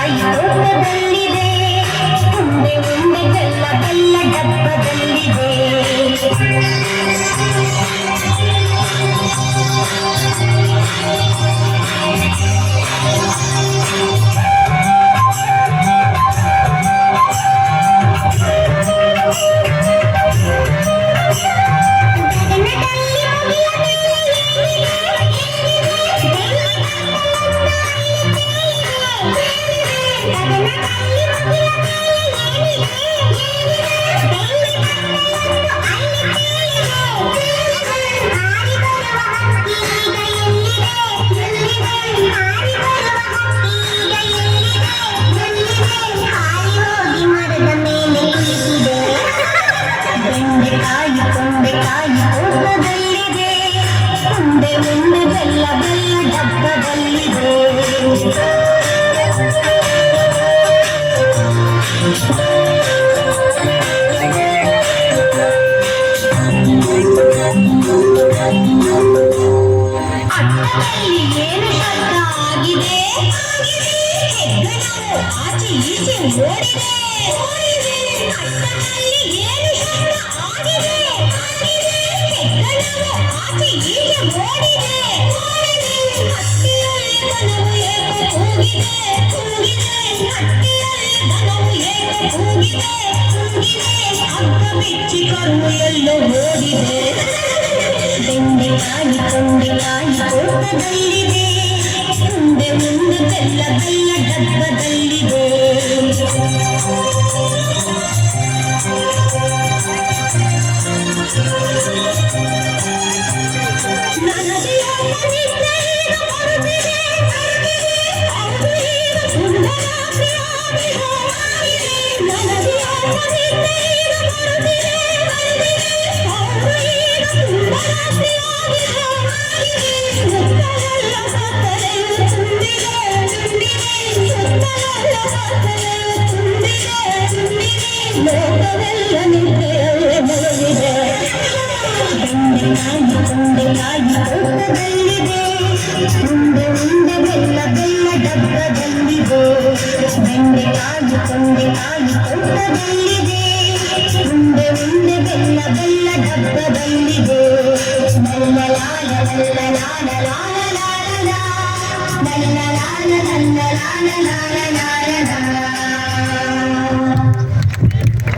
ಬೆಂಡೆಕಾಯಿ ತೋಟದಲ್ಲಿದೆ, ಉಂಡೆ ಉಂಡೆ ಬೆಲ್ಲ ಬೆಲ್ಲ ಡಬ್ಬದಲ್ಲಿದೆ. ಬೆಂಡೆಕಾಯಿ ತೊಂಡೆಕಾಯಿ ತೋಟದಲ್ಲಿದೆ, ಉಂಡೆ ಉಂಡೆ ಬೆಲ್ಲ ಬೆಲ್ಲ ಡಬ್ಬದಲ್ಲಿದೆ. ಅಟ್ಟದಲ್ಲಿ ಏನು ಶಬ್ದ ಆಗಿದೆ, ಹೆಗ್ಗಣವು ಆಚೆ ಈಚೆ ಓಡಿದೆ. ಅಟ್ಟದಲ್ಲಿ ಏನು ಶಬ್ದ ಆಗಿದೆ, ಹೆಗ್ಗಣವು ಆಚೆ ಈಚೆ ಓಡಿದೆ. ಹಟ್ಟಿಯಲ್ಲಿ ದನವು ಏಕೆ ಕೂಗಿದೆ, ಹಟ್ಟಿಯಲ್ಲಿ ದನವು ಏಕೆ ಕೂಗಿದೆ, ಹಗ್ಗ ಬಿಚ್ಚಿ ಕರು ಎಲ್ಲೋ ಓಡಿದೆ. ಬೆಂಡೆಕಾಯಿ ತೊಂಡೆಕಾಯಿ ತೋಟದಲ್ಲಿದೆ, ಉಂಡೆ ಉಂಡೆ ಬೆಲ್ಲ ಬೆಲ್ಲ ಡಬ್ಬದಲ್ಲಿದೆ. ಲೋಕವೆಲ್ಲ ನಿದ್ದೆಯಲ್ಲೇ ಮುಳುಗಿದೆ. ಬೆಂಡೆಕಾಯಿ ತೊಂಡೆಕಾಯಿ ತೋಟದಲ್ಲಿದೆ, ಉಂಡೆ ಉಂಡೆ ಬೆಲ್ಲ ಬೆಲ್ಲ ಡಬ್ಬದಲ್ಲಿದೆ. ಬೆಂಡೆಕಾಯಿ ತೊಂಡೆಕಾಯಿ ತೋಟದಲ್ಲಿದೆ, ಉಂಡೆ ಉಂಡೆ ಬೆಲ್ಲ ಬೆಲ್ಲ ಡಬ್ಬದಲ್ಲಿದೆ. ಲಲ್ಲ ಲಾಲ ಲಲ್ಲ ಲಾಲ ಲಾಲ ಲಾಲ ಲಲ್ಲ ಲಾಲ ಲಲ್ಲ ಲಾಲ ಲಾಲ ಲಾಲ.